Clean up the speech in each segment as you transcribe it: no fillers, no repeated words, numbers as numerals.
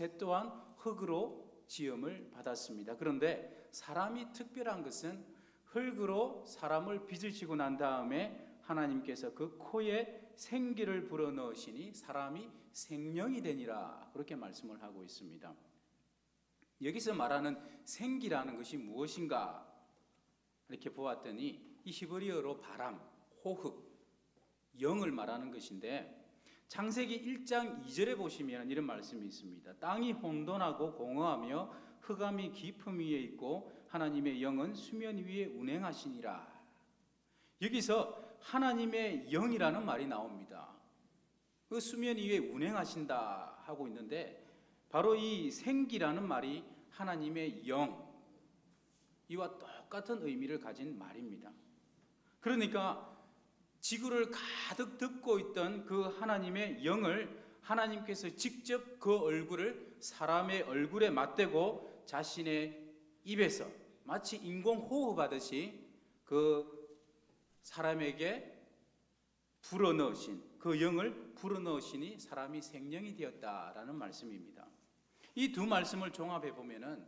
새 또한 흙으로 지음을 받았습니다. 그런데 사람이 특별한 것은 흙으로 사람을 빚을 지고 난 다음에 하나님께서 그 코에 생기를 불어넣으시니 사람이 생명이 되니라, 그렇게 말씀을 하고 있습니다. 여기서 말하는 생기라는 것이 무엇인가 이렇게 보았더니 이 히브리어로 바람, 호흡, 영을 말하는 것인데, 창세기 1장 2절에 보시면 이런 말씀이 있습니다. 땅이 혼돈하고 공허하며 흑암이 깊음 위에 있고 하나님의 영은 수면 위에 운행하시니라. 여기서 하나님의 영이라는 말이 나옵니다. 그 수면 위에 운행하신다 하고 있는데, 바로 이 생기라는 말이 하나님의 영, 이와 똑같은 의미를 가진 말입니다. 그러니까 지구를 가득 덮고 있던 그 하나님의 영을 하나님께서 직접 그 얼굴을 사람의 얼굴에 맞대고 자신의 입에서 마치 인공호흡하듯이 그 사람에게 불어넣으신, 그 영을 불어넣으시니 사람이 생명이 되었다라는 말씀입니다. 이 두 말씀을 종합해 보면은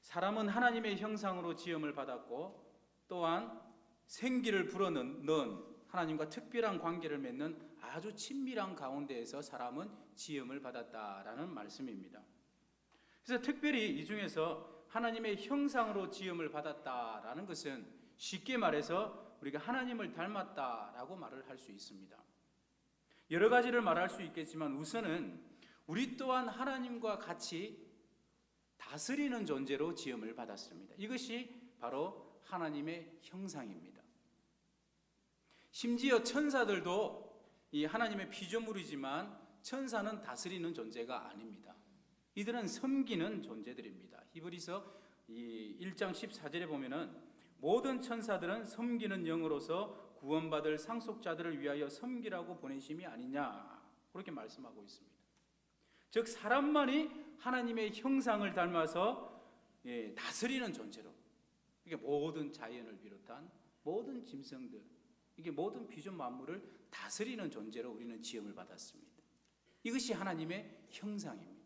사람은 하나님의 형상으로 지음을 받았고 또한 생기를 불어넣은 하나님과 특별한 관계를 맺는 아주 친밀한 가운데에서 사람은 지음을 받았다라는 말씀입니다. 그래서 특별히 이 중에서 하나님의 형상으로 지음을 받았다라는 것은 쉽게 말해서 우리가 하나님을 닮았다라고 말을 할 수 있습니다. 여러 가지를 말할 수 있겠지만 우선은 우리 또한 하나님과 같이 다스리는 존재로 지음을 받았습니다. 이것이 바로 하나님의 형상입니다. 심지어 천사들도 이 하나님의 피조물이지만 천사는 다스리는 존재가 아닙니다. 이들은 섬기는 존재들입니다. 히브리서 1장 14절에 보면은 모든 천사들은 섬기는 영으로서 구원받을 상속자들을 위하여 섬기라고 보내심이 아니냐, 그렇게 말씀하고 있습니다. 즉 사람만이 하나님의 형상을 닮아서 다스리는 존재로, 이게 모든 자연을 비롯한 모든 짐승들, 이게 모든 피조 만물을 다스리는 존재로 우리는 지음을 받았습니다. 이것이 하나님의 형상입니다.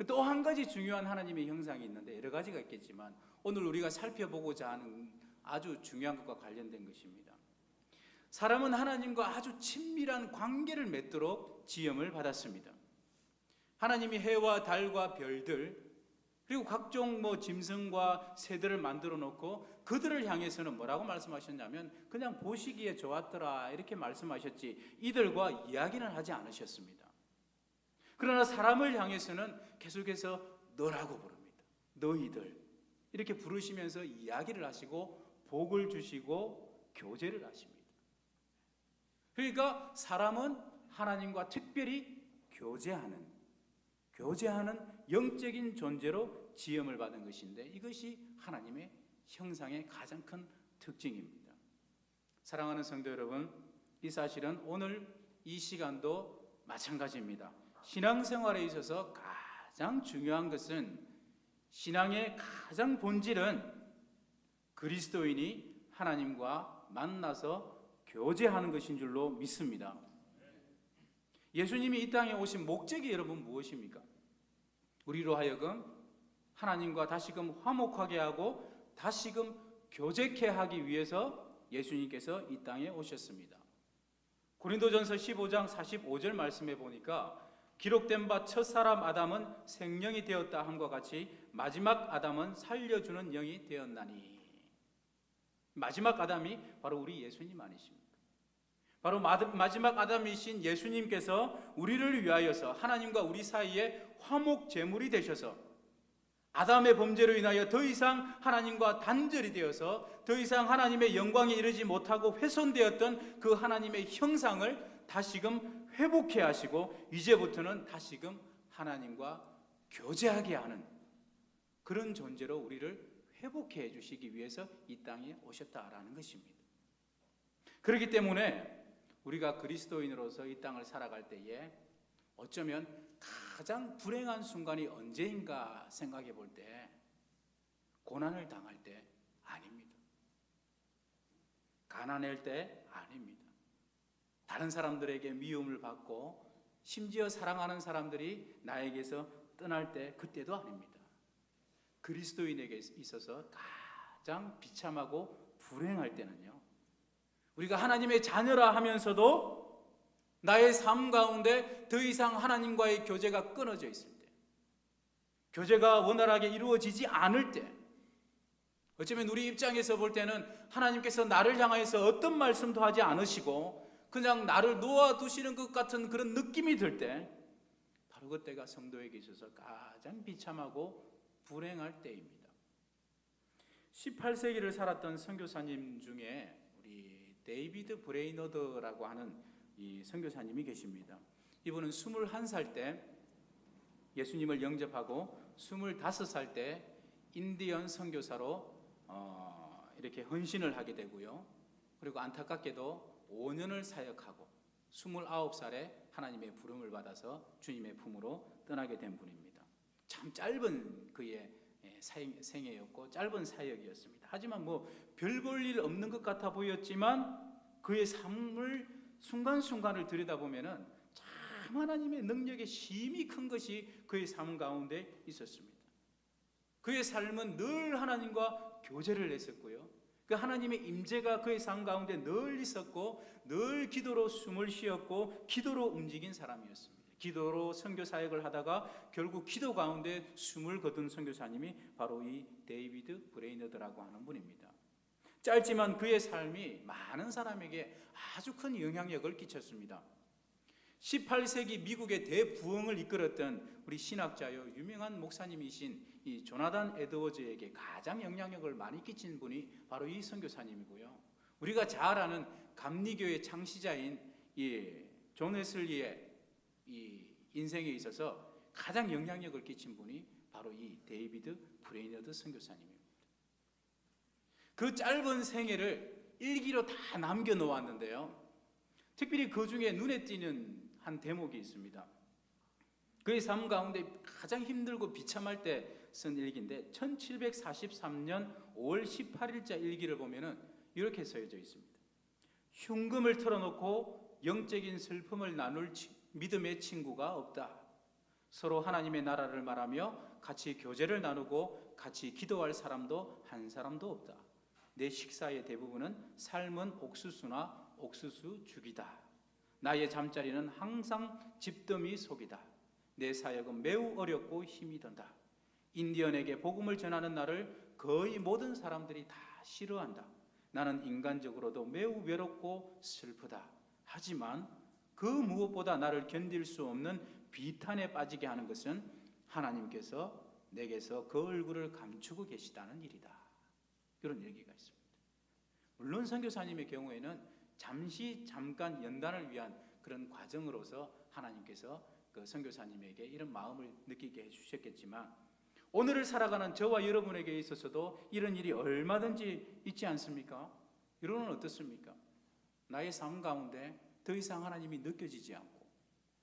또 한 가지 중요한 하나님의 형상이 있는데, 여러 가지가 있겠지만 오늘 우리가 살펴보고자 하는 아주 중요한 것과 관련된 것입니다. 사람은 하나님과 아주 친밀한 관계를 맺도록 지음을 받았습니다. 하나님이 해와 달과 별들 그리고 각종 짐승과 새들을 만들어 놓고 그들을 향해서는 뭐라고 말씀하셨냐면 그냥 보시기에 좋았더라 이렇게 말씀하셨지 이들과 이야기는 하지 않으셨습니다. 그러나 사람을 향해서는 계속해서 너라고 부릅니다. 너희들 이렇게 부르시면서 이야기를 하시고 복을 주시고 교제를 하십니다. 그러니까 사람은 하나님과 특별히 교제하는 영적인 존재로 지음을 받은 것인데, 이것이 하나님의 형상의 가장 큰 특징입니다. 사랑하는 성도 여러분, 이 사실은 오늘 이 시간도 마찬가지입니다. 신앙생활에 있어서 가장 중요한 것은, 신앙의 가장 본질은 그리스도인이 하나님과 만나서 교제하는 것인 줄로 믿습니다. 예수님이 이 땅에 오신 목적이 여러분 무엇입니까? 우리로 하여금 하나님과 다시금 화목하게 하고 다시금 교제케 하기 위해서 예수님께서 이 땅에 오셨습니다. 고린도전서 15장 45절 말씀해 보니까 기록된 바 첫사람 아담은 생명이 되었다 함과 같이 마지막 아담은 살려주는 영이 되었나니. 마지막 아담이 바로 우리 예수님 아니십니까? 바로 마지막 아담이신 예수님께서 우리를 위하여서 하나님과 우리 사이에 화목 제물이 되셔서 아담의 범죄로 인하여 더 이상 하나님과 단절이 되어서 더 이상 하나님의 영광에 이르지 못하고 훼손되었던 그 하나님의 형상을 다시금 회복해 하시고 이제부터는 다시금 하나님과 교제하게 하는 그런 존재로 우리를 회복해 주시기 위해서 이 땅에 오셨다라는 것입니다. 그렇기 때문에 우리가 그리스도인으로서 이 땅을 살아갈 때에 어쩌면 가장 불행한 순간이 언제인가 생각해 볼 때 고난을 당할 때 아닙니다. 가난할 때 아닙니다. 다른 사람들에게 미움을 받고 심지어 사랑하는 사람들이 나에게서 떠날 때 그때도 아닙니다. 그리스도인에게 있어서 가장 비참하고 불행할 때는요, 우리가 하나님의 자녀라 하면서도 나의 삶 가운데 더 이상 하나님과의 교제가 끊어져 있을 때, 교제가 원활하게 이루어지지 않을 때, 어쩌면 우리 입장에서 볼 때는 하나님께서 나를 향해서 어떤 말씀도 하지 않으시고 그냥 나를 놓아두시는 것 같은 그런 느낌이 들 때, 바로 그때가 성도에게 있어서 가장 비참하고 불행할 때입니다. 18세기를 살았던 선교사님 중에 우리 데이비드 브레이너드라고 하는 이 선교사님이 계십니다. 이분은 21살 때 예수님을 영접하고 25살 때 인디언 선교사로 이렇게 헌신을 하게 되고요. 그리고 안타깝게도 5년을 사역하고 29살에 하나님의 부름을 받아서 주님의 품으로 떠나게 된 분입니다. 참 짧은 그의 생애였고 짧은 사역이었습니다. 하지만 별 볼 일 없는 것 같아 보였지만 그의 삶을 순간순간을 들여다보면은 참 하나님의 능력의 힘이 큰 것이 그의 삶 가운데 있었습니다. 그의 삶은 늘 하나님과 교제를 했었고요. 그 하나님의 임재가 그의 삶 가운데 늘 있었고 늘 기도로 숨을 쉬었고 기도로 움직인 사람이었습니다. 기도로 선교 사역을 하다가 결국 기도 가운데 숨을 거둔 선교사님이 바로 이 데이비드 브레이너드라고 하는 분입니다. 짧지만 그의 삶이 많은 사람에게 아주 큰 영향력을 끼쳤습니다. 18세기 미국의 대부흥을 이끌었던 우리 신학자요 유명한 목사님이신 이 조나단 에드워즈에게 가장 영향력을 많이 끼친 분이 바로 이 선교사님이고요. 우리가 잘 아는 감리교의 창시자인 존 웨슬리의 이 인생에 있어서 가장 영향력을 끼친 분이 바로 이 데이비드 브레이너드 선교사님입니다. 그 짧은 생애를 일기로 다 남겨놓았는데요, 특별히 그 중에 눈에 띄는 한 대목이 있습니다. 그의 삶 가운데 가장 힘들고 비참할 때 쓴 일기인데 1743년 5월 18일자 일기를 보면은 이렇게 써져 있습니다. 흉금을 털어놓고 영적인 슬픔을 나눌 믿음의 친구가 없다. 서로 하나님의 나라를 말하며 같이 교제를 나누고 같이 기도할 사람도 한 사람도 없다. 내 식사의 대부분은 삶은 옥수수나 옥수수 죽이다. 나의 잠자리는 항상 집더미 속이다. 내 사역은 매우 어렵고 힘이 든다. 인디언에게 복음을 전하는 나를 거의 모든 사람들이 다 싫어한다. 나는 인간적으로도 매우 외롭고 슬프다. 하지만 그 무엇보다 나를 견딜 수 없는 비탄에 빠지게 하는 것은 하나님께서 내게서 그 얼굴을 감추고 계시다는 일이다. 이런 얘기가 있습니다. 물론 선교사님의 경우에는 잠깐 연단을 위한 그런 과정으로서 하나님께서 그 선교사님에게 이런 마음을 느끼게 해주셨겠지만 오늘을 살아가는 저와 여러분에게 있어서도 이런 일이 얼마든지 있지 않습니까? 여러분은 어떻습니까? 나의 삶 가운데 더 이상 하나님이 느껴지지 않고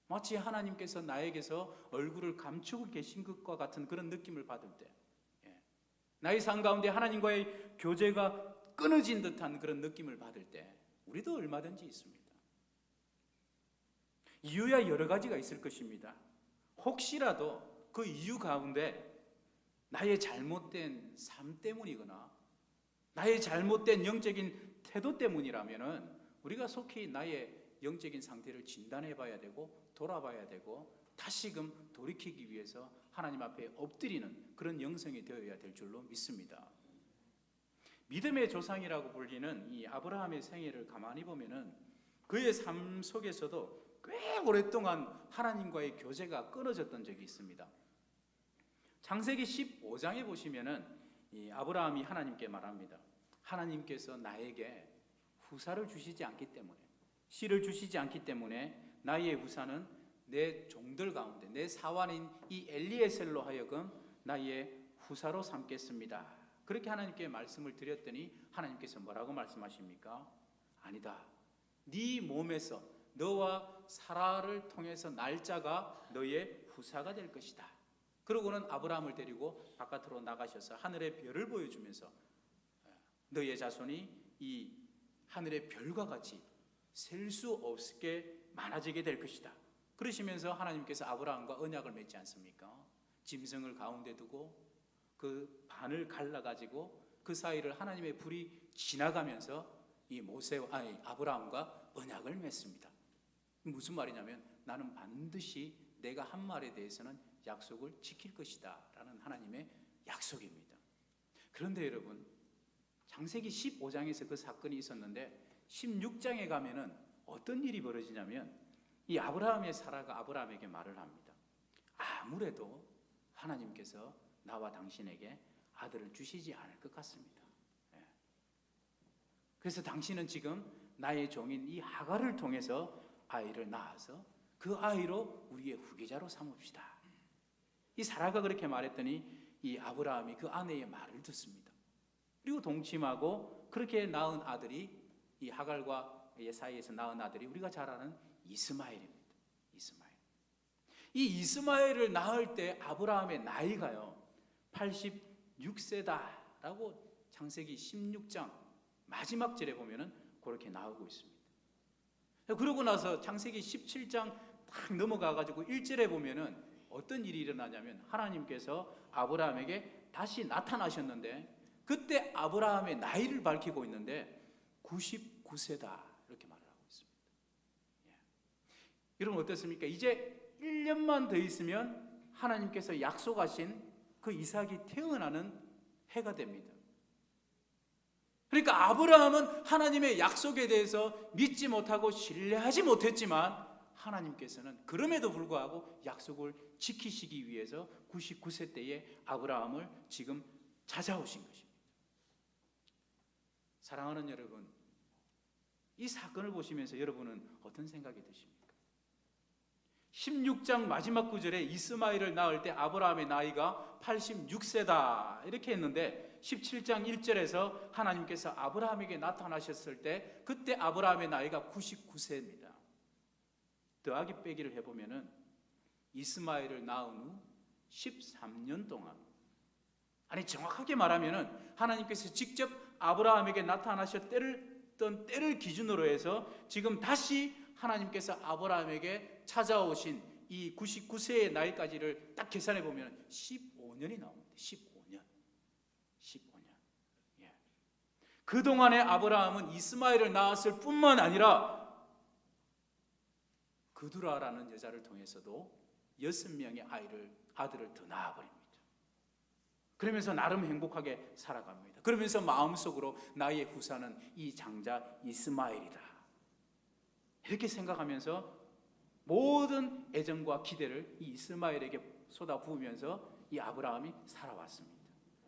마치 하나님께서 나에게서 얼굴을 감추고 계신 것과 같은 그런 느낌을 받을 때, 나의 삶 가운데 하나님과의 교제가 끊어진 듯한 그런 느낌을 받을 때 우리도 얼마든지 있습니다. 이유야 여러 가지가 있을 것입니다. 혹시라도 그 이유 가운데 나의 잘못된 삶 때문이거나 나의 잘못된 영적인 태도 때문이라면은 우리가 속히 나의 영적인 상태를 진단해 봐야 되고 돌아봐야 되고 다시금 돌이키기 위해서 하나님 앞에 엎드리는 그런 영성이 되어야 될 줄로 믿습니다. 믿음의 조상이라고 불리는 이 아브라함의 생애를 가만히 보면은 그의 삶 속에서도 꽤 오랫동안 하나님과의 교제가 끊어졌던 적이 있습니다. 창세기 15장에 보시면은 이 아브라함이 하나님께 말합니다. 하나님께서 나에게 후사를 주시지 않기 때문에, 씨를 주시지 않기 때문에 나의 후사는 내 종들 가운데 내 사환인 이 엘리에셀로 하여금 나의 후사로 삼겠습니다. 그렇게 하나님께 말씀을 드렸더니 하나님께서 뭐라고 말씀하십니까? 아니다. 네 몸에서 너와 사라를 통해서 날짜가 너의 후사가 될 것이다. 그러고는 아브라함을 데리고 바깥으로 나가셔서 하늘의 별을 보여주면서 너의 자손이 이 하늘의 별과 같이 셀 수 없게 많아지게 될 것이다. 그러시면서 하나님께서 아브라함과 언약을 맺지 않습니까? 짐승을 가운데 두고 그 반을 갈라가지고 그 사이를 하나님의 불이 지나가면서 이 아브라함과 언약을 맺습니다. 무슨 말이냐면 나는 반드시 내가 한 말에 대해서는 약속을 지킬 것이다 라는 하나님의 약속입니다. 그런데 여러분, 창세기 15장에서 그 사건이 있었는데 16장에 가면은 어떤 일이 벌어지냐면 이 아브라함의 사라가 아브라함에게 말을 합니다. 아무래도 하나님께서 나와 당신에게 아들을 주시지 않을 것 같습니다. 그래서 당신은 지금 나의 종인 이 하갈을 통해서 아이를 낳아서 그 아이로 우리의 후계자로 삼읍시다. 이 사라가 그렇게 말했더니 이 아브라함이 그 아내의 말을 듣습니다. 그리고 동침하고 그렇게 낳은 아들이 이 하갈과 사이에서 낳은 아들이 우리가 잘 아는 이스마엘입니다. 이스마엘. 이 이스마엘을 낳을 때 아브라함의 나이가요 86세다라고 창세기 16장 마지막 절에 보면은 그렇게 나오고 있습니다. 그러고 나서 창세기 17장 딱 넘어가가지고 1절에 보면은 어떤 일이 일어나냐면 하나님께서 아브라함에게 다시 나타나셨는데 그때 아브라함의 나이를 밝히고 있는데 99세다 이렇게 말을 하고 있습니다. 여러분 어떻습니까? 이제 1년만 더 있으면 하나님께서 약속하신 그 이삭이 태어나는 해가 됩니다. 그러니까 아브라함은 하나님의 약속에 대해서 믿지 못하고 신뢰하지 못했지만 하나님께서는 그럼에도 불구하고 약속을 지키시기 위해서 99세 때에 아브라함을 지금 찾아오신 것입니다. 사랑하는 여러분, 이 사건을 보시면서 여러분은 어떤 생각이 드십니까? 16장 마지막 구절에 이스마엘을 낳을 때 아브라함의 나이가 86세다 이렇게 했는데 17장 1절에서 하나님께서 아브라함에게 나타나셨을 때 그때 아브라함의 나이가 99세입니다. 더하기 빼기를 해보면은 이스마엘을 낳은 후 13년 동안, 아니 정확하게 말하면은 하나님께서 직접 아브라함에게 나타나셨던 때를 기준으로 해서 지금 다시 하나님께서 아브라함에게 찾아오신 이 99세의 나이까지를 딱 계산해 보면 15년이 나옵니다. 15년. 예. 그동안에 아브라함은 이스마엘을 낳았을 뿐만 아니라 그두라라는 여자를 통해서도 6명의 아들을 더 낳아버립니다. 그러면서 나름 행복하게 살아갑니다. 그러면서 마음속으로 나의 후사는 이 장자 이스마엘이다 이렇게 생각하면서 모든 애정과 기대를 이 이스마엘에게 쏟아부으면서 이 아브라함이 살아왔습니다.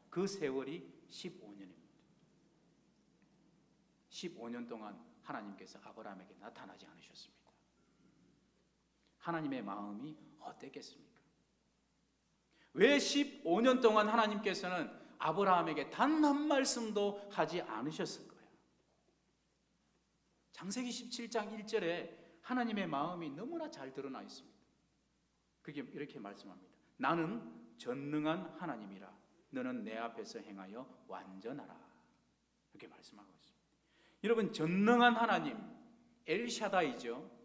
그 세월이 15년입니다. 15년 동안 하나님께서 아브라함에게 나타나지 않으셨습니다. 하나님의 마음이 어땠겠습니까? 왜 15년 동안 하나님께서는 아브라함에게 단 한 말씀도 하지 않으셨을까요? 창세기 17장 1절에 하나님의 마음이 너무나 잘 드러나 있습니다. 그게 이렇게 말씀합니다. 나는 전능한 하나님이라 너는 내 앞에서 행하여 완전하라 이렇게 말씀하고 있습니다. 여러분 전능한 하나님 엘샤다이죠.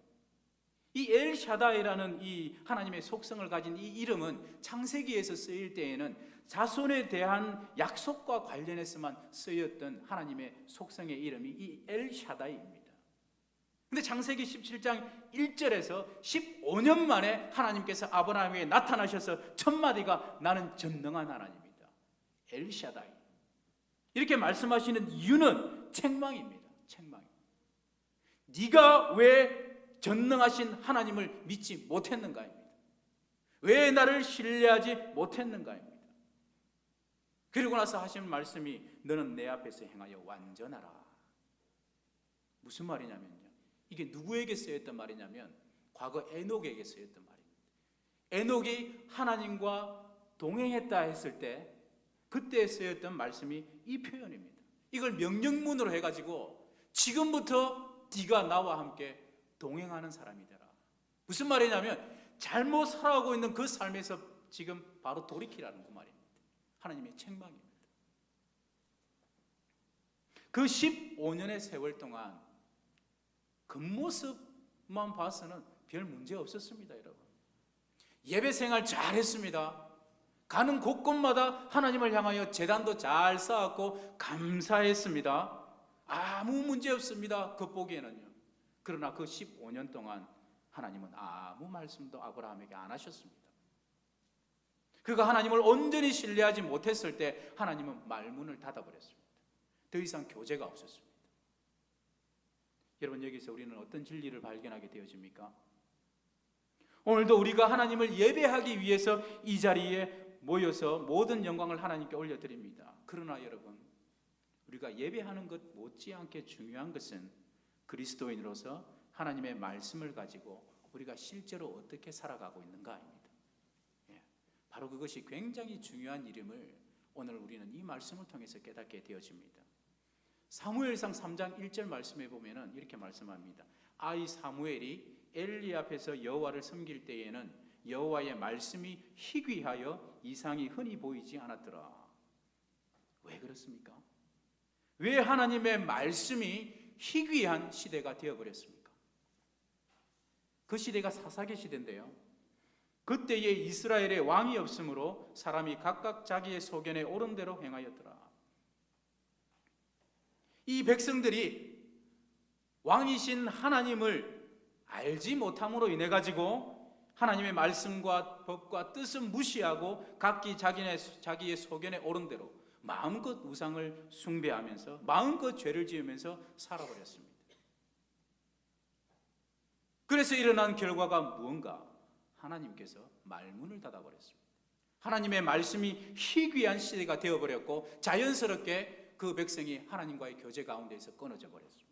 이 엘샤다이라는 이 하나님의 속성을 가진 이 이름은 창세기에서 쓰일 때에는 자손에 대한 약속과 관련해서만 쓰였던 하나님의 속성의 이름이 이 엘샤다이입니다. 근데 창세기 17장 1절에서 15년 만에 하나님께서 아브라함에게 나타나셔서 첫 마디가 나는 전능한 하나님이다. 엘샤다이. 이렇게 말씀하시는 이유는 책망입니다. 책망. 네가 왜 전능하신 하나님을 믿지 못했는가입니다. 왜 나를 신뢰하지 못했는가입니다. 그리고 나서 하시는 말씀이 너는 내 앞에서 행하여 완전하라. 무슨 말이냐면요. 이게 누구에게 쓰였던 말이냐면 과거 에녹에게 쓰였던 말입니다. 에녹이 하나님과 동행했다 했을 때 그때 쓰였던 말씀이 이 표현입니다. 이걸 명령문으로 해가지고 지금부터 네가 나와 함께 동행하는 사람이 되라. 무슨 말이냐면 잘못 살아가고 있는 그 삶에서 지금 바로 돌이키라는 그 말입니다. 하나님의 책망입니다. 그 15년의 세월 동안 겉모습만 봐서는 별 문제 없었습니다, 여러분. 예배 생활 잘했습니다. 가는 곳곳마다 하나님을 향하여 제단도 잘 쌓았고 감사했습니다. 아무 문제 없습니다, 겉보기에는요. 그러나 그 15년 동안 하나님은 아무 말씀도 아브라함에게 안 하셨습니다. 그가 하나님을 온전히 신뢰하지 못했을 때 하나님은 말문을 닫아버렸습니다. 더 이상 교제가 없었습니다. 여러분, 여기서 우리는 어떤 진리를 발견하게 되어집니까? 오늘도 우리가 하나님을 예배하기 위해서 이 자리에 모여서 모든 영광을 하나님께 올려드립니다. 그러나 여러분, 우리가 예배하는 것 못지않게 중요한 것은 그리스도인으로서 하나님의 말씀을 가지고 우리가 실제로 어떻게 살아가고 있는가입니다. 바로 그것이 굉장히 중요한 일임을 오늘 우리는 이 말씀을 통해서 깨닫게 되어집니다. 사무엘상 3장 1절 말씀에 보면은 이렇게 말씀합니다. 아이 사무엘이 엘리 앞에서 여호와를 섬길 때에는 여호와의 말씀이 희귀하여 이상이 흔히 보이지 않았더라. 왜 그렇습니까? 왜 하나님의 말씀이 희귀한 시대가 되어버렸습니까? 그 시대가 사사기 시대인데요, 그때에 이스라엘에 왕이 없으므로 사람이 각각 자기의 소견에 옳은 대로 행하였더라. 이 백성들이 왕이신 하나님을 알지 못함으로 인해 가지고 하나님의 말씀과 법과 뜻을 무시하고 각기 자기의 소견에 옳은 대로 마음껏 우상을 숭배하면서 마음껏 죄를 지으면서 살아버렸습니다. 그래서 일어난 결과가 무언가? 하나님께서 말문을 닫아버렸습니다. 하나님의 말씀이 희귀한 시대가 되어버렸고 자연스럽게 그 백성이 하나님과의 교제 가운데에서 끊어져 버렸습니다.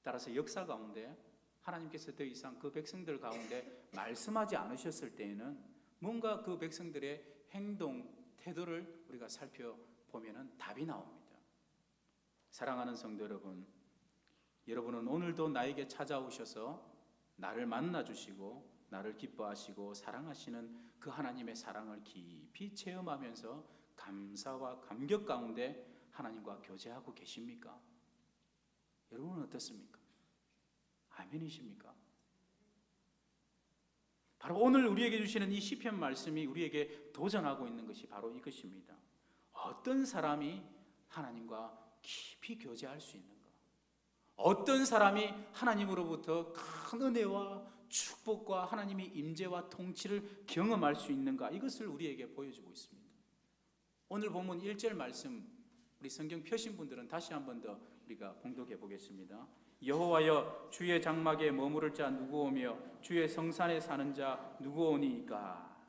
따라서 역사 가운데 하나님께서 더 이상 그 백성들 가운데 말씀하지 않으셨을 때에는 뭔가 그 백성들의 행동, 태도를 우리가 살펴보면 답이 나옵니다. 사랑하는 성도 여러분, 여러분은 오늘도 나에게 찾아오셔서 나를 만나주시고 나를 기뻐하시고 사랑하시는 그 하나님의 사랑을 깊이 체험하면서 감사와 감격 가운데 하나님과 교제하고 계십니까? 여러분은 어떻습니까? 아멘이십니까? 바로 오늘 우리에게 주시는 이 시편 말씀이 우리에게 도전하고 있는 것이 바로 이것입니다. 어떤 사람이 하나님과 깊이 교제할 수 있는가? 어떤 사람이 하나님으로부터 큰 은혜와 축복과 하나님의 임재와 통치를 경험할 수 있는가? 이것을 우리에게 보여주고 있습니다. 오늘 본문 1절 말씀, 우리 성경 펴신 분들은 다시 한 번 더 우리가 봉독해 보겠습니다. 여호와여, 주의 장막에 머무를 자 누구오며 주의 성산에 사는 자 누구오니까?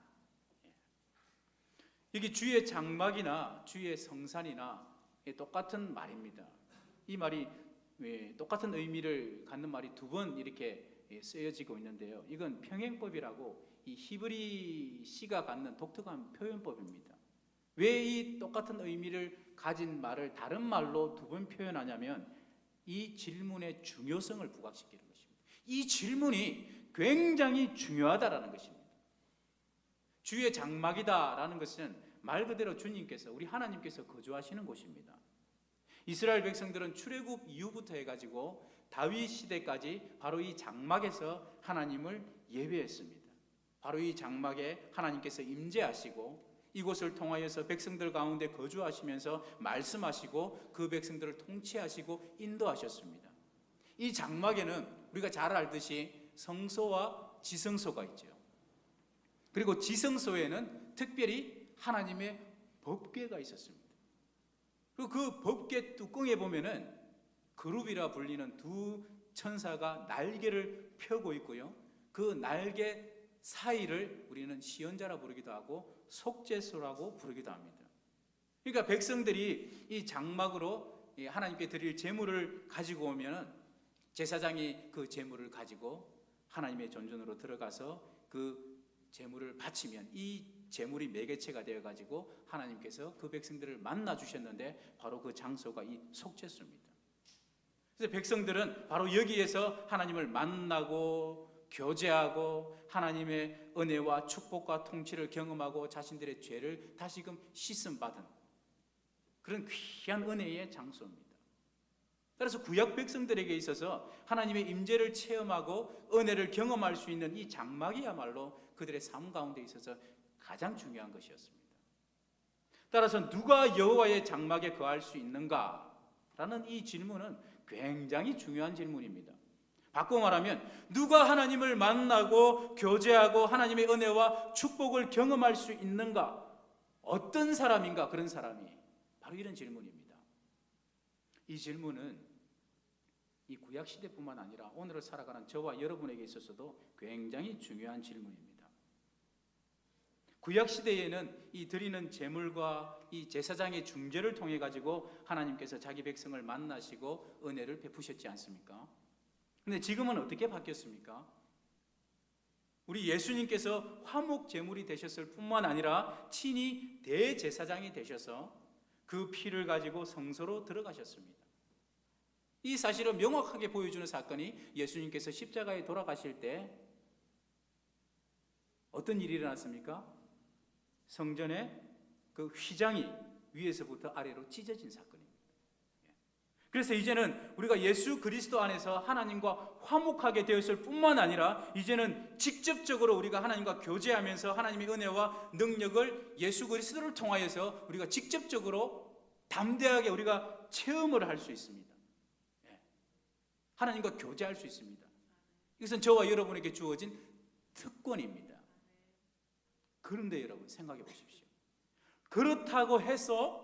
이게 주의 장막이나 주의 성산이나 똑같은 말입니다. 이 말이 똑같은 의미를 갖는 말이 두 번 이렇게 쓰여지고 있는데요, 이건 평행법이라고 이 히브리 시가 갖는 독특한 표현법입니다. 왜 이 똑같은 의미를 가진 말을 다른 말로 두 번 표현하냐면 이 질문의 중요성을 부각시키는 것입니다. 이 질문이 굉장히 중요하다라는 것입니다. 주의 장막이다라는 것은 말 그대로 주님께서, 우리 하나님께서 거주하시는 곳입니다. 이스라엘 백성들은 출애굽 이후부터 해가지고 다윗 시대까지 바로 이 장막에서 하나님을 예배했습니다. 바로 이 장막에 하나님께서 임재하시고 이곳을 통하여서 백성들 가운데 거주하시면서 말씀하시고 그 백성들을 통치하시고 인도하셨습니다. 이 장막에는 우리가 잘 알듯이 성소와 지성소가 있죠. 그리고 지성소에는 특별히 하나님의 법궤가 있었습니다. 그리고 그 법궤 뚜껑에 보면은 그룹이라 불리는 두 천사가 날개를 펴고 있고요, 그 날개 사이를 우리는 시연자라 부르기도 하고 속죄소라고 부르기도 합니다. 그러니까 백성들이 이 장막으로 하나님께 드릴 제물을 가지고 오면 제사장이 그 제물을 가지고 하나님의 전전으로 들어가서 그 제물을 바치면 이 제물이 매개체가 되어가지고 하나님께서 그 백성들을 만나 주셨는데 바로 그 장소가 이 속죄소입니다. 그래서 백성들은 바로 여기에서 하나님을 만나고 교제하고 하나님의 은혜와 축복과 통치를 경험하고 자신들의 죄를 다시금 씻음받은 그런 귀한 은혜의 장소입니다. 따라서 구약 백성들에게 있어서 하나님의 임재를 체험하고 은혜를 경험할 수 있는 이 장막이야말로 그들의 삶 가운데 있어서 가장 중요한 것이었습니다. 따라서 누가 여호와의 장막에 거할 수 있는가라는 이 질문은 굉장히 중요한 질문입니다. 바꿔 말하면 누가 하나님을 만나고 교제하고 하나님의 은혜와 축복을 경험할 수 있는가? 어떤 사람인가? 그런 사람이 바로 이런 질문입니다. 이 질문은 이 구약 시대뿐만 아니라 오늘을 살아가는 저와 여러분에게 있어서도 굉장히 중요한 질문입니다. 구약 시대에는 이 드리는 제물과 이 제사장의 중재를 통해 가지고 하나님께서 자기 백성을 만나시고 은혜를 베푸셨지 않습니까? 근데 지금은 어떻게 바뀌었습니까? 우리 예수님께서 화목 제물이 되셨을 뿐만 아니라 친히 대제사장이 되셔서 그 피를 가지고 성소로 들어가셨습니다. 이 사실을 명확하게 보여주는 사건이 예수님께서 십자가에 돌아가실 때 어떤 일이 일어났습니까? 성전의 그 휘장이 위에서부터 아래로 찢어진 사건입니다. 그래서 이제는 우리가 예수 그리스도 안에서 하나님과 화목하게 되었을 뿐만 아니라 이제는 직접적으로 우리가 하나님과 교제하면서 하나님의 은혜와 능력을 예수 그리스도를 통하여서 우리가 직접적으로 담대하게 우리가 체험을 할 수 있습니다. 하나님과 교제할 수 있습니다. 이것은 저와 여러분에게 주어진 특권입니다. 그런데 여러분 생각해 보십시오. 그렇다고 해서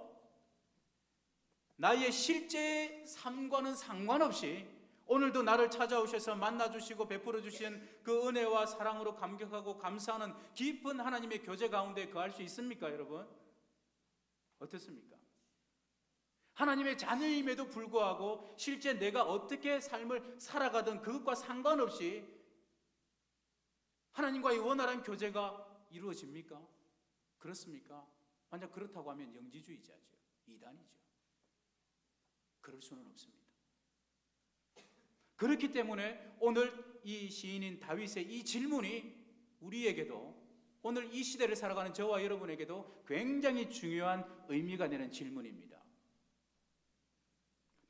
나의 실제 삶과는 상관없이 오늘도 나를 찾아오셔서 만나주시고 베풀어 주신 그 은혜와 사랑으로 감격하고 감사하는 깊은 하나님의 교제 가운데 거할 수 있습니까, 여러분? 어떻습니까? 하나님의 자녀임에도 불구하고 실제 내가 어떻게 삶을 살아가든 그것과 상관없이 하나님과의 원활한 교제가 이루어집니까? 그렇습니까? 만약 그렇다고 하면 영지주의자죠. 이단이죠. 그럴 수는 없습니다. 그렇기 때문에 오늘 이 시인인 다윗의 이 질문이 우리에게도 오늘 이 시대를 살아가는 저와 여러분에게도 굉장히 중요한 의미가 되는 질문입니다.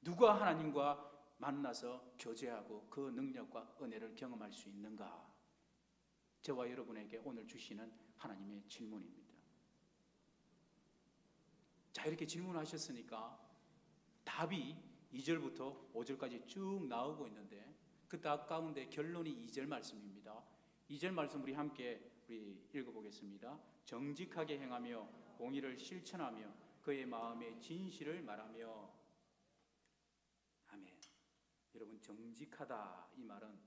누가 하나님과 만나서 교제하고 그 능력과 은혜를 경험할 수 있는가? 저와 여러분에게 오늘 주시는 하나님의 질문입니다. 자, 이렇게 질문하셨으니까 답이 2절부터 5절까지 쭉 나오고 있는데 그 답 가운데 결론이 2절 말씀입니다. 2절 말씀 우리 함께 읽어보겠습니다. 정직하게 행하며 공의를 실천하며 그의 마음의 진실을 말하며. 아멘. 여러분, 정직하다 이 말은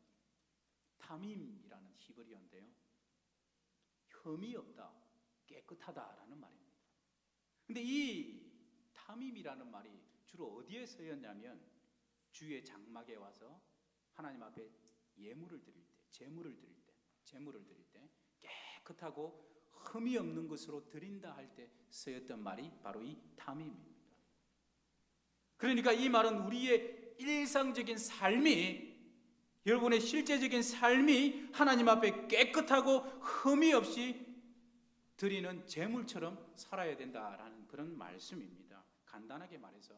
타밈이라는 히브리어인데요, 흠이 없다, 깨끗하다라는 말입니다. 근데 이 타밈이라는 말이 주로 어디에 쓰였냐면 주의 장막에 와서 하나님 앞에 예물을 드릴 때, 제물을 드릴 때 깨끗하고 흠이 없는 것으로 드린다 할 때 쓰였던 말이 바로 이 타밈입니다. 그러니까 이 말은 우리의 일상적인 삶이, 여러분의 실제적인 삶이 하나님 앞에 깨끗하고 흠이 없이 드리는 제물처럼 살아야 된다라는 그런 말씀입니다. 간단하게 말해서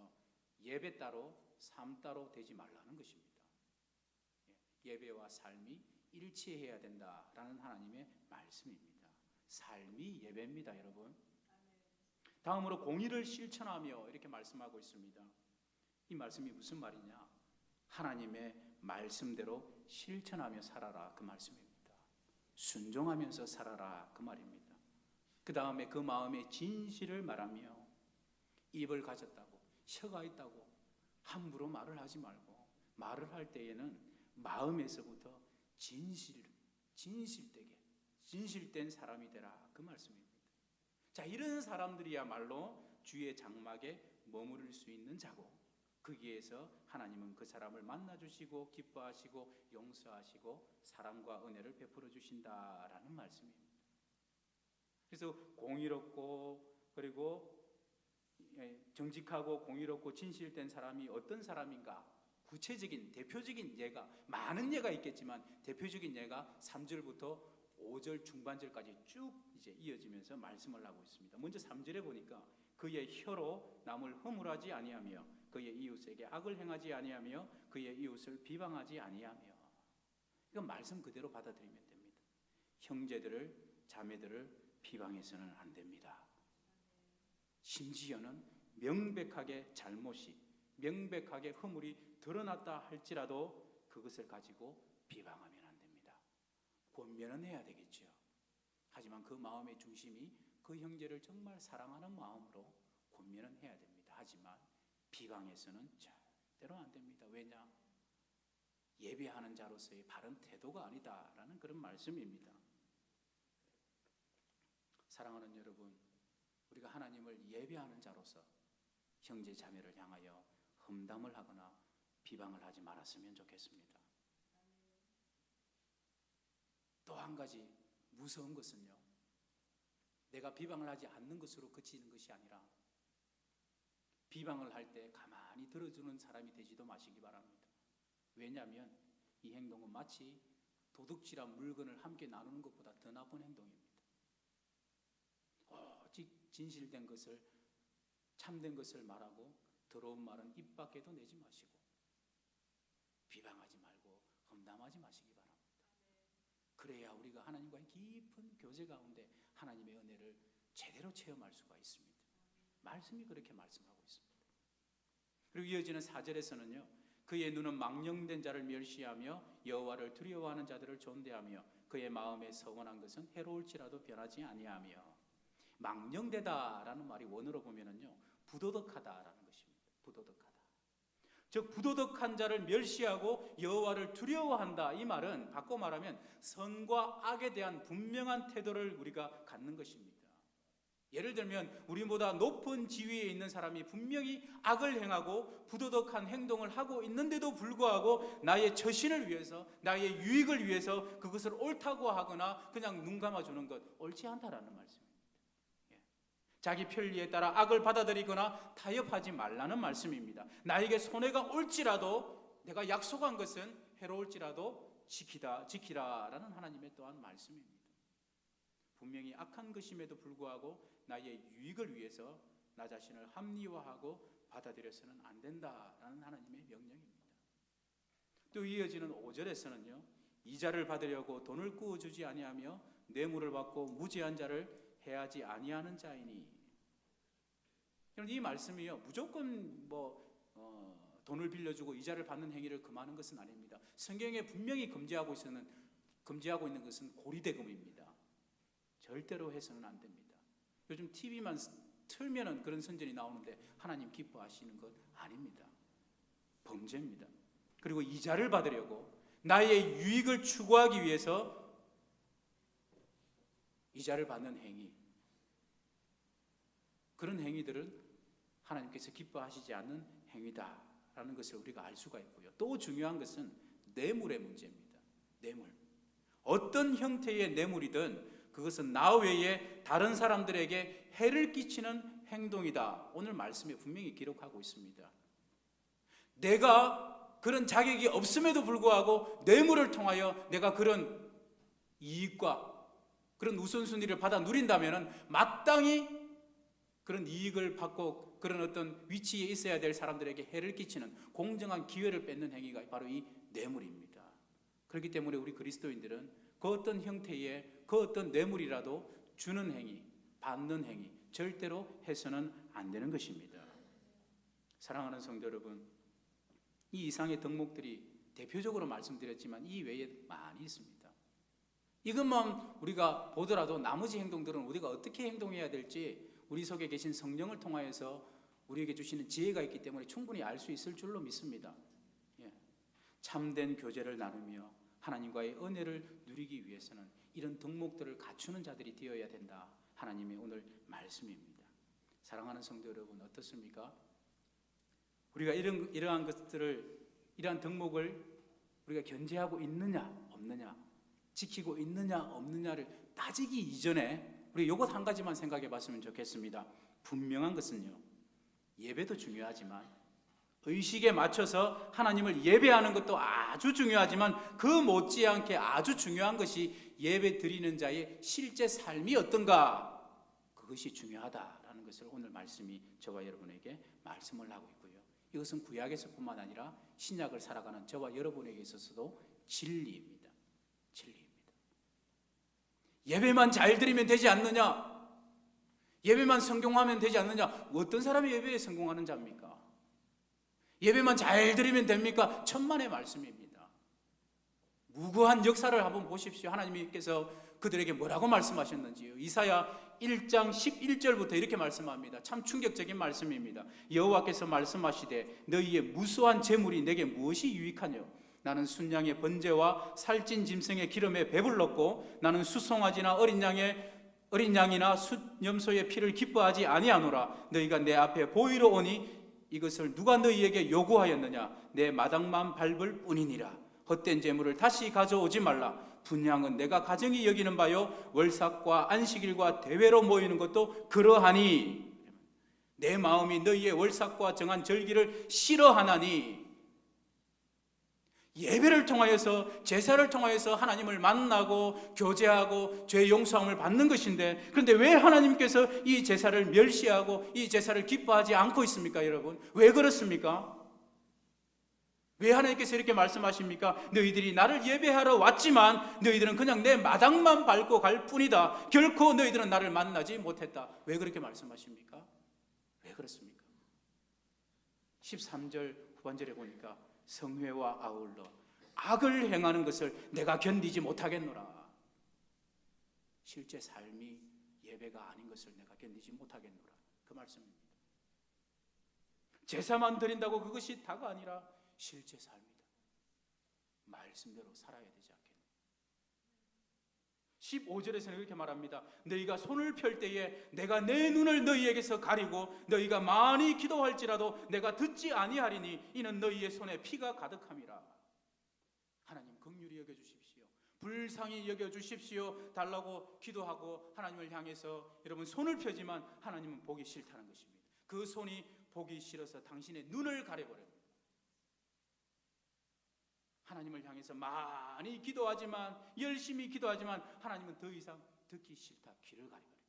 예배 따로 삶 따로 되지 말라는 것입니다. 예배와 삶이 일치해야 된다라는 하나님의 말씀입니다. 삶이 예배입니다, 여러분. 다음으로 공의를 실천하며 이렇게 말씀하고 있습니다. 이 말씀이 무슨 말이냐? 하나님의 말씀대로 실천하며 살아라, 그 말씀입니다. 순종하면서 살아라, 그 말입니다. 그 다음에 그 마음의 진실을 말하며, 입을 가졌다고, 혀가 있다고 함부로 말을 하지 말고 말을 할 때에는 마음에서부터 진실된 사람이 되라, 그 말씀입니다. 자, 이런 사람들이야말로 주의 장막에 머무를 수 있는 자고, 거기에서 하나님은 그 사람을 만나주시고 기뻐하시고 용서하시고 사랑과 은혜를 베풀어 주신다라는 말씀입니다. 그래서 공의롭고 그리고 정직하고 공의롭고 진실된 사람이 어떤 사람인가? 구체적인 대표적인 예가, 많은 예가 있겠지만 대표적인 예가 3절부터 5절 중반절까지 쭉 이제 이어지면서 말씀을 하고 있습니다. 먼저 3절에 보니까 그의 혀로 남을 허물하지 아니하며 그의 이웃에게 악을 행하지 아니하며 그의 이웃을 비방하지 아니하며. 이건 말씀 그대로 받아들이면 됩니다. 형제들을, 자매들을 비방해서는 안 됩니다. 심지어는 명백하게 잘못이, 명백하게 허물이 드러났다 할지라도 그것을 가지고 비방하면 안 됩니다. 권면은 해야 되겠죠. 하지만 그 마음의 중심이 그 형제를 정말 사랑하는 마음으로 권면은 해야 됩니다. 하지만 비방해서는 절대로 안 됩니다. 왜냐? 예배하는 자로서의 바른 태도가 아니다라는 그런 말씀입니다. 사랑하는 여러분, 우리가 하나님을 예배하는 자로서 형제 자매를 향하여 험담을 하거나 비방을 하지 말았으면 좋겠습니다. 또 한 가지 무서운 것은요, 내가 비방을 하지 않는 것으로 그치는 것이 아니라 비방을 할 때 가만히 들어주는 사람이 되지도 마시기 바랍니다. 왜냐하면 이 행동은 마치 도둑질한 물건을 함께 나누는 것보다 더 나쁜 행동입니다. 오직 진실된 것을, 참된 것을 말하고 더러운 말은 입 밖에도 내지 마시고 비방하지 말고 험담하지 마시기 바랍니다. 그래야 우리가 하나님과의 깊은 교제 가운데 하나님의 은혜를 제대로 체험할 수가 있습니다. 말씀이 그렇게 말씀하고 있습니다. 그리고 이어지는 4절에서는요, 그의 눈은 망령된 자를 멸시하며 여호와를 두려워하는 자들을 존대하며 그의 마음에 서원한 것은 해로울지라도 변하지 아니하며. 망령되다라는 말이 원어로 보면은요, 부도덕하다라는 것입니다. 부도덕하다. 즉 부도덕한 자를 멸시하고 여호와를 두려워한다. 이 말은 바꿔 말하면 선과 악에 대한 분명한 태도를 우리가 갖는 것입니다. 예를 들면 우리보다 높은 지위에 있는 사람이 분명히 악을 행하고 부도덕한 행동을 하고 있는데도 불구하고 나의 처신을 위해서, 나의 유익을 위해서 그것을 옳다고 하거나 그냥 눈 감아주는 것, 옳지 않다라는 말씀입니다. 자기 편리에 따라 악을 받아들이거나 타협하지 말라는 말씀입니다. 나에게 손해가 올지라도 내가 약속한 것은 해로울지라도 지키라라는 하나님의 또한 말씀입니다. 분명히 악한 것임에도 불구하고 나의 유익을 위해서 나 자신을 합리화하고 받아들여서는 안 된다라는 하나님의 명령입니다. 또 이어지는 5절에서는요, 이자를 받으려고 돈을 꾸어주지 아니하며 뇌물을 받고 무지한 자를 해하지 아니하는 자이니. 이 말씀이요, 무조건 돈을 빌려주고 이자를 받는 행위를 금하는 것은 아닙니다. 성경에 분명히 금지하고 있는 것은 고리대금입니다. 절대로 해서는 안 됩니다. 요즘 TV만 틀면은 그런 선전이 나오는데 하나님 기뻐하시는 것 아닙니다. 범죄입니다. 그리고 이자를 받으려고 나의 유익을 추구하기 위해서 이자를 받는 행위, 그런 행위들은 하나님께서 기뻐하시지 않는 행위다라는 것을 우리가 알 수가 있고요. 또 중요한 것은 뇌물의 문제입니다. 뇌물. 어떤 형태의 뇌물이든 그것은 나 외에 다른 사람들에게 해를 끼치는 행동이다. 오늘 말씀에 분명히 기록하고 있습니다. 내가 그런 자격이 없음에도 불구하고 뇌물을 통하여 내가 그런 이익과 그런 우선순위를 받아 누린다면 마땅히 그런 이익을 받고 그런 어떤 위치에 있어야 될 사람들에게 해를 끼치는 공정한 기회를 뺏는 행위가 바로 이 뇌물입니다. 그렇기 때문에 우리 그리스도인들은 그 어떤 형태의 그 어떤 뇌물이라도 주는 행위, 받는 행위 절대로 해서는 안 되는 것입니다. 사랑하는 성도 여러분, 이 이상의 덕목들이 대표적으로 말씀드렸지만 이 외에 많이 있습니다. 이것만 우리가 보더라도 나머지 행동들은 우리가 어떻게 행동해야 될지 우리 속에 계신 성령을 통하여서 우리에게 주시는 지혜가 있기 때문에 충분히 알 수 있을 줄로 믿습니다. 참된 교제를 나누며 하나님과의 은혜를 누리기 위해서는 이런 덕목들을 갖추는 자들이 되어야 된다. 하나님의 오늘 말씀입니다. 사랑하는 성도 여러분, 어떻습니까? 우리가 이러한 것들을, 이러한 덕목을 우리가 견제하고 있느냐 없느냐, 지키고 있느냐 없느냐를 따지기 이전에 우리 이것 한 가지만 생각해 봤으면 좋겠습니다. 분명한 것은요, 예배도 중요하지만 의식에 맞춰서 하나님을 예배하는 것도 아주 중요하지만 그 못지않게 아주 중요한 것이 예배 드리는 자의 실제 삶이 어떤가, 그것이 중요하다라는 것을 오늘 말씀이 저와 여러분에게 말씀을 하고 있고요. 이것은 구약에서뿐만 아니라 신약을 살아가는 저와 여러분에게 있어서도 진리입니다. 진리입니다. 예배만 잘 드리면 되지 않느냐? 예배만 성공하면 되지 않느냐? 어떤 사람이 예배에 성공하는 자입니까? 예배만 잘 드리면 됩니까? 천만의 말씀입니다. 무고한 역사를 한번 보십시오. 하나님께서 그들에게 뭐라고 말씀하셨는지요. 이사야 1장 11절부터 이렇게 말씀합니다. 참 충격적인 말씀입니다. 여호와께서 말씀하시되 너희의 무수한 재물이 내게 무엇이 유익하뇨? 나는 순양의 번제와 살찐 짐승의 기름에 배불렀고 나는 수송아지나 어린 양이나 숫염소의 피를 기뻐하지 아니하노라. 너희가 내 앞에 보이러 오니 이것을 누가 너희에게 요구하였느냐? 내 마당만 밟을 뿐이니라. 헛된 재물을 다시 가져오지 말라. 분향은 내가 가정이 여기는 바요 월삭과 안식일과 대회로 모이는 것도 그러하니 내 마음이 너희의 월삭과 정한 절기를 싫어하나니. 예배를 통하여서 제사를 통하여서 하나님을 만나고 교제하고 죄 용서함을 받는 것인데, 그런데 왜 하나님께서 이 제사를 멸시하고 이 제사를 기뻐하지 않고 있습니까? 여러분, 왜 그렇습니까? 왜 하나님께서 이렇게 말씀하십니까? 너희들이 나를 예배하러 왔지만 너희들은 그냥 내 마당만 밟고 갈 뿐이다. 결코 너희들은 나를 만나지 못했다. 왜 그렇게 말씀하십니까? 왜 그렇습니까? 13절 후반절에 보니까 성회와 아울러 악을 행하는 것을 내가 견디지 못하겠노라. 실제 삶이 예배가 아닌 것을 내가 견디지 못하겠노라. 그 말씀입니다. 제사만 드린다고 그것이 다가 아니라 실제 삶이다. 말씀대로 살아야 되지 않겠나. 15절에서는 이렇게 말합니다. 너희가 손을 펼 때에 내가 내 눈을 너희에게서 가리고 너희가 많이 기도할지라도 내가 듣지 아니하리니 이는 너희의 손에 피가 가득함이라. 하나님 긍휼히 여겨주십시오. 불쌍히 여겨주십시오. 달라고 기도하고 하나님을 향해서 여러분 손을 펴지만 하나님은 보기 싫다는 것입니다. 그 손이 보기 싫어서 당신의 눈을 가려버립니다. 하나님을 향해서 많이 기도하지만, 열심히 기도하지만 하나님은 더 이상 듣기 싫다. 귀를 가려버립니다.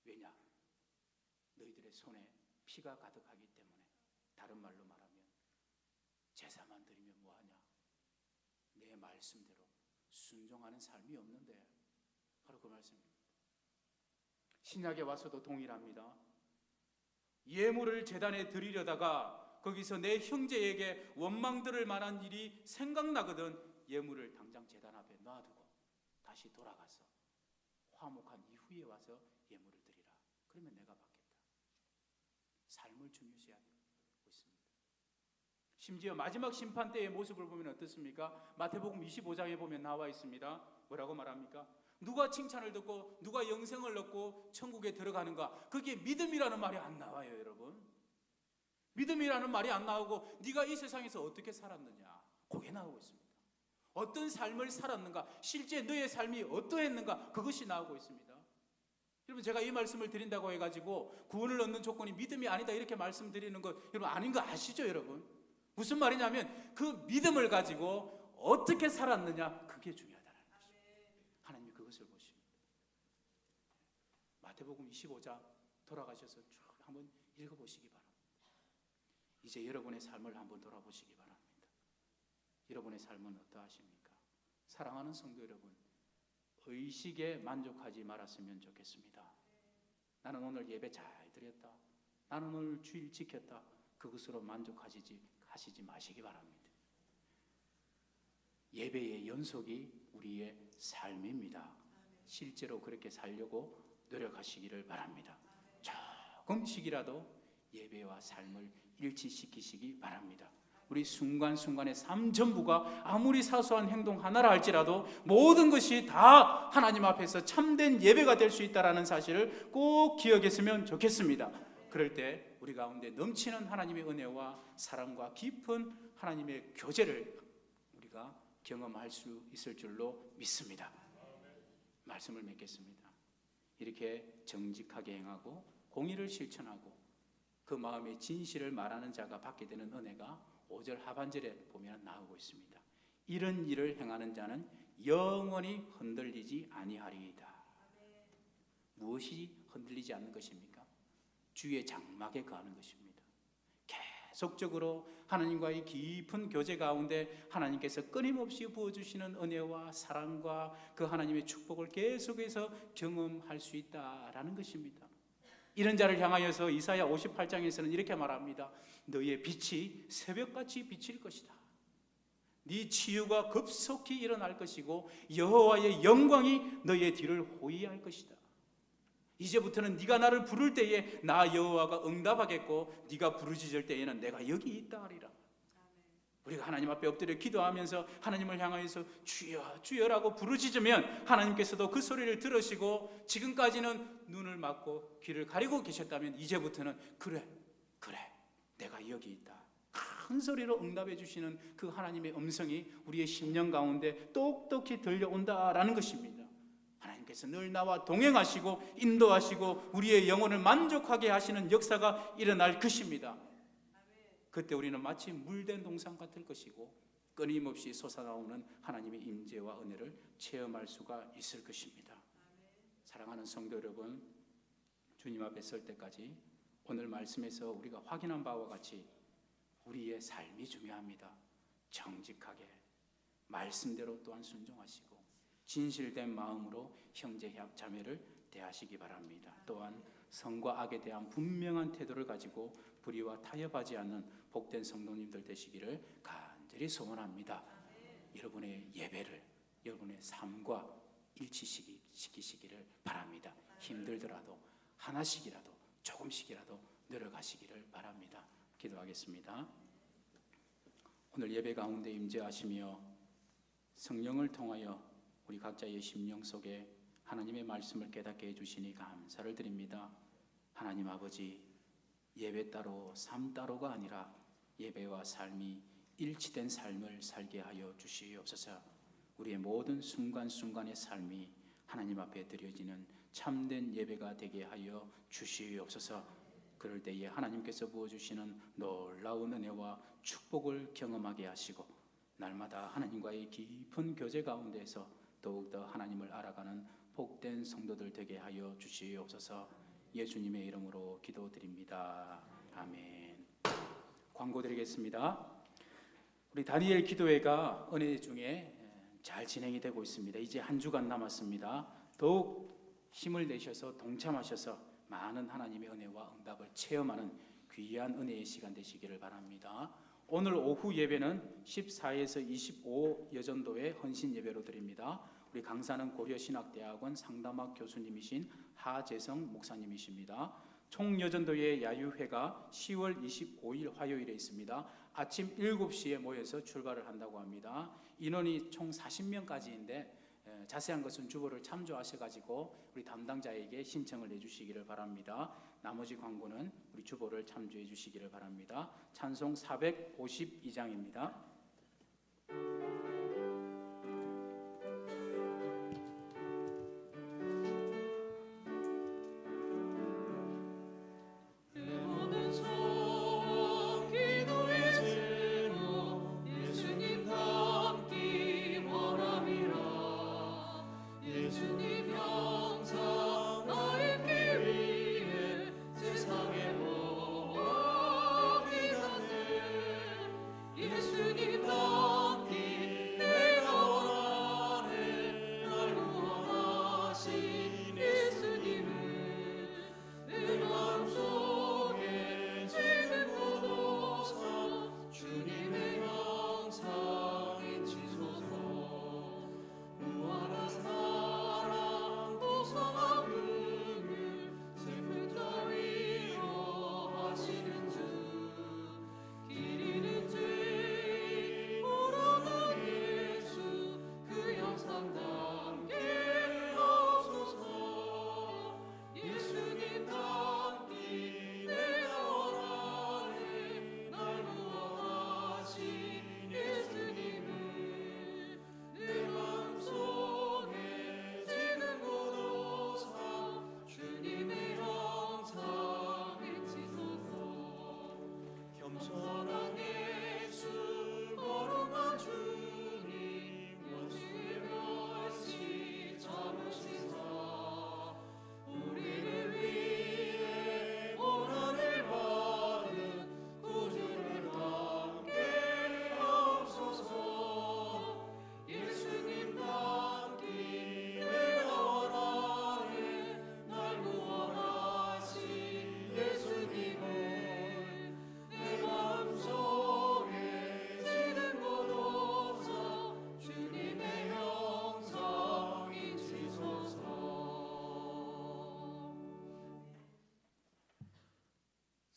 왜냐? 너희들의 손에 피가 가득하기 때문에. 다른 말로 말하면 제사만 드리면 뭐하냐? 내 말씀대로 순종하는 삶이 없는데, 바로 그 말씀입니다. 신약에 와서도 동일합니다. 예물을 제단에 드리려다가 거기서 내 형제에게 원망 들을 만한 일이 생각나거든 예물을 당장 제단 앞에 놔두고 다시 돌아가서 화목한 이후에 와서 예물을 드리라. 그러면 내가 받겠다. 삶을 중요시하고 있습니다. 심지어 마지막 심판 때의 모습을 보면 어떻습니까? 마태복음 25장에 보면 나와 있습니다. 뭐라고 말합니까? 누가 칭찬을 듣고 누가 영생을 얻고 천국에 들어가는가? 그게 믿음이라는 말이 안 나와요, 여러분. 믿음이라는 말이 안 나오고 네가 이 세상에서 어떻게 살았느냐, 그게 나오고 있습니다. 어떤 삶을 살았는가, 실제 너의 삶이 어떠했는가, 그것이 나오고 있습니다. 여러분, 제가 이 말씀을 드린다고 해가지고 구원을 얻는 조건이 믿음이 아니다 이렇게 말씀드리는 것 여러분 아닌 거 아시죠? 여러분 무슨 말이냐면 그 믿음을 가지고 어떻게 살았느냐, 그게 중요하다는 것입니다. 하나님이 그것을 보십니다. 마태복음 25장 돌아가셔서 쭉 한번 읽어보시기 바랍니다. 이제 여러분의 삶을 한번 돌아보시기 바랍니다. 여러분의 삶은 어떠하십니까? 사랑하는 성도 여러분, 의식에 만족하지 말았으면 좋겠습니다. 나는 오늘 예배 잘 드렸다, 나는 오늘 주일 지켰다, 그것으로 만족하시지 마시기 바랍니다. 예배의 연속이 우리의 삶입니다. 실제로 그렇게 살려고 노력하시기를 바랍니다. 조금씩이라도 예배와 삶을 일치시키시기 바랍니다. 우리 순간순간의 삶 전부가 아무리 사소한 행동 하나라 할지라도 모든 것이 다 하나님 앞에서 참된 예배가 될 수 있다는 사실을 꼭 기억했으면 좋겠습니다. 그럴 때 우리 가운데 넘치는 하나님의 은혜와 사랑과 깊은 하나님의 교제를 우리가 경험할 수 있을 줄로 믿습니다. 말씀을 맺겠습니다. 이렇게 정직하게 행하고 공의를 실천하고 그 마음의 진실을 말하는 자가 받게 되는 은혜가 5절 하반절에 보면 나오고 있습니다. 이런 일을 행하는 자는 영원히 흔들리지 아니하리이다. 무엇이 흔들리지 않는 것입니까? 주의 장막에 거하는 것입니다. 계속적으로 하나님과의 깊은 교제 가운데 하나님께서 끊임없이 부어주시는 은혜와 사랑과 그 하나님의 축복을 계속해서 경험할 수 있다라는 것입니다. 이런 자를 향하여서 이사야 58장에서는 이렇게 말합니다. 너의 빛이 새벽같이 비칠 것이다. 네 치유가 급속히 일어날 것이고 여호와의 영광이 너의 뒤를 호위할 것이다. 이제부터는 네가 나를 부를 때에 나 여호와가 응답하겠고 네가 부르짖을 때에는 내가 여기 있다 하리라. 우리가 하나님 앞에 엎드려 기도하면서 하나님을 향하여서 주여 주여라고 부르짖으면 하나님께서도 그 소리를 들으시고, 지금까지는 눈을 막고 귀를 가리고 계셨다면 이제부터는 그래 내가 여기 있다, 큰 소리로 응답해 주시는 그 하나님의 음성이 우리의 심령 가운데 똑똑히 들려온다라는 것입니다. 하나님께서 늘 나와 동행하시고 인도하시고 우리의 영혼을 만족하게 하시는 역사가 일어날 것입니다. 그때 우리는 마치 물된 동산 같을 것이고 끊임없이 솟아나오는 하나님의 임재와 은혜를 체험할 수가 있을 것입니다. 사랑하는 성도 여러분, 주님 앞에 설 때까지 오늘 말씀에서 우리가 확인한 바와 같이 우리의 삶이 중요합니다. 정직하게 말씀대로 또한 순종하시고 진실된 마음으로 형제 자매를 대하시기 바랍니다. 또한 성과 악에 대한 분명한 태도를 가지고 불의와 타협하지 않는 복된 성도님들 되시기를 간절히 소원합니다. 여러분의 예배를 여러분의 삶과 일치시키시기를 바랍니다. 힘들더라도 하나씩이라도 조금씩이라도 노력하시기를 바랍니다. 기도하겠습니다. 오늘 예배 가운데 임재하시며 성령을 통하여 우리 각자의 심령 속에 하나님의 말씀을 깨닫게 해주시니 감사를 드립니다. 하나님 아버지, 예배 따로 삶 따로가 아니라 예배와 삶이 일치된 삶을 살게 하여 주시옵소서. 우리의 모든 순간순간의 삶이 하나님 앞에 드려지는 참된 예배가 되게 하여 주시옵소서. 그럴 때에 하나님께서 부어주시는 놀라운 은혜와 축복을 경험하게 하시고 날마다 하나님과의 깊은 교제 가운데서 더욱더 하나님을 알아가는 복된 성도들 되게 하여 주시옵소서. 예수님의 이름으로 기도드립니다. 아멘. 광고 드리겠습니다. 우리 다니엘 기도회가 은혜 중에 잘 진행이 되고 있습니다. 이제 한 주간 남았습니다. 더욱 힘을 내셔서 동참하셔서 많은 하나님의 은혜와 응답을 체험하는 귀한 은혜의 시간 되시기를 바랍니다. 오늘 오후 예배는 14에서 25 여전도의 헌신 예배로 드립니다. 우리 강사는 고려신학대학원 상담학 교수님이신 하재성 목사님이십니다. 총여전도의 야유회가 10월 25일 화요일에 있습니다. 아침 7시에 모여서 출발을 한다고 합니다. 인원이 총 40명까지인데 자세한 것은 주보를 참조하셔가지고 우리 담당자에게 신청을 해주시기를 바랍니다. 나머지 광고는 우리 주보를 참조해 주시기를 바랍니다. 찬송 452장입니다. 예수님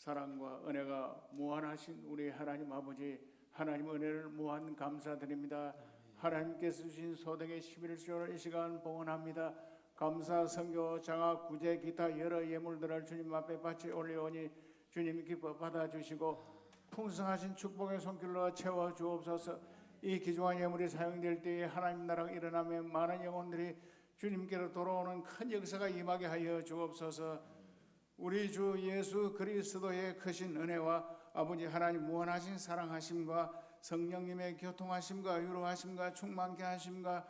사랑과 은혜가 무한하신 우리 하나님 아버지, 하나님 은혜를 무한 감사드립니다. 하나님께서 주신 소득의 11조를 이 시간 봉헌합니다. 감사, 선교, 장학, 구제, 기타 여러 예물들을 주님 앞에 바치 올려오니 주님 기뻐 받아주시고 풍성하신 축복의 손길로 채워 주옵소서. 이 귀중한 예물이 사용될 때에 하나님 나라가 일어나며 많은 영혼들이 주님께로 돌아오는 큰 역사가 임하게 하여 주옵소서. 우리 주 예수 그리스도의 크신 은혜와 아버지 하나님 무한하신 사랑하심과 성령님의 교통하심과 위로하심과 충만케 하심과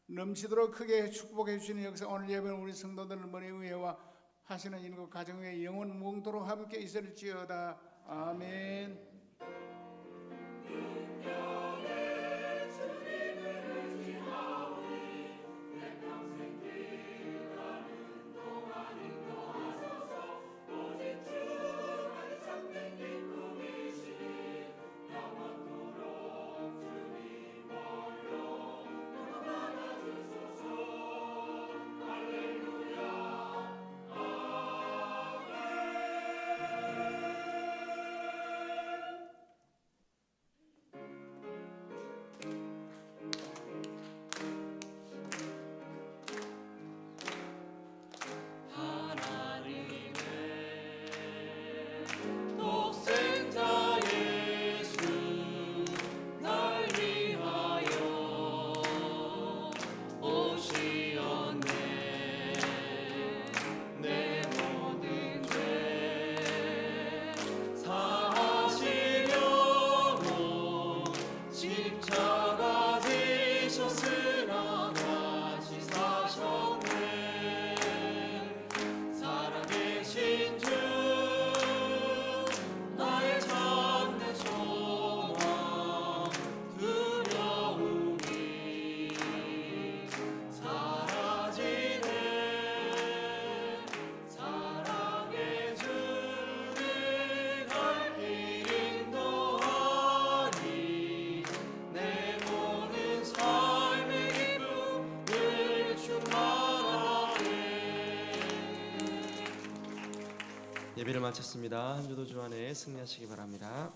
넘치도록 크게 축복해 주시는 역사, 오늘 예배는 우리 성도들 머리 위에와 하시는 일곱 가정 위에 영원 몽도록 함께 있을지어다. 아멘. 예배를 마쳤습니다. 한 주도 주 안에 승리하시기 바랍니다.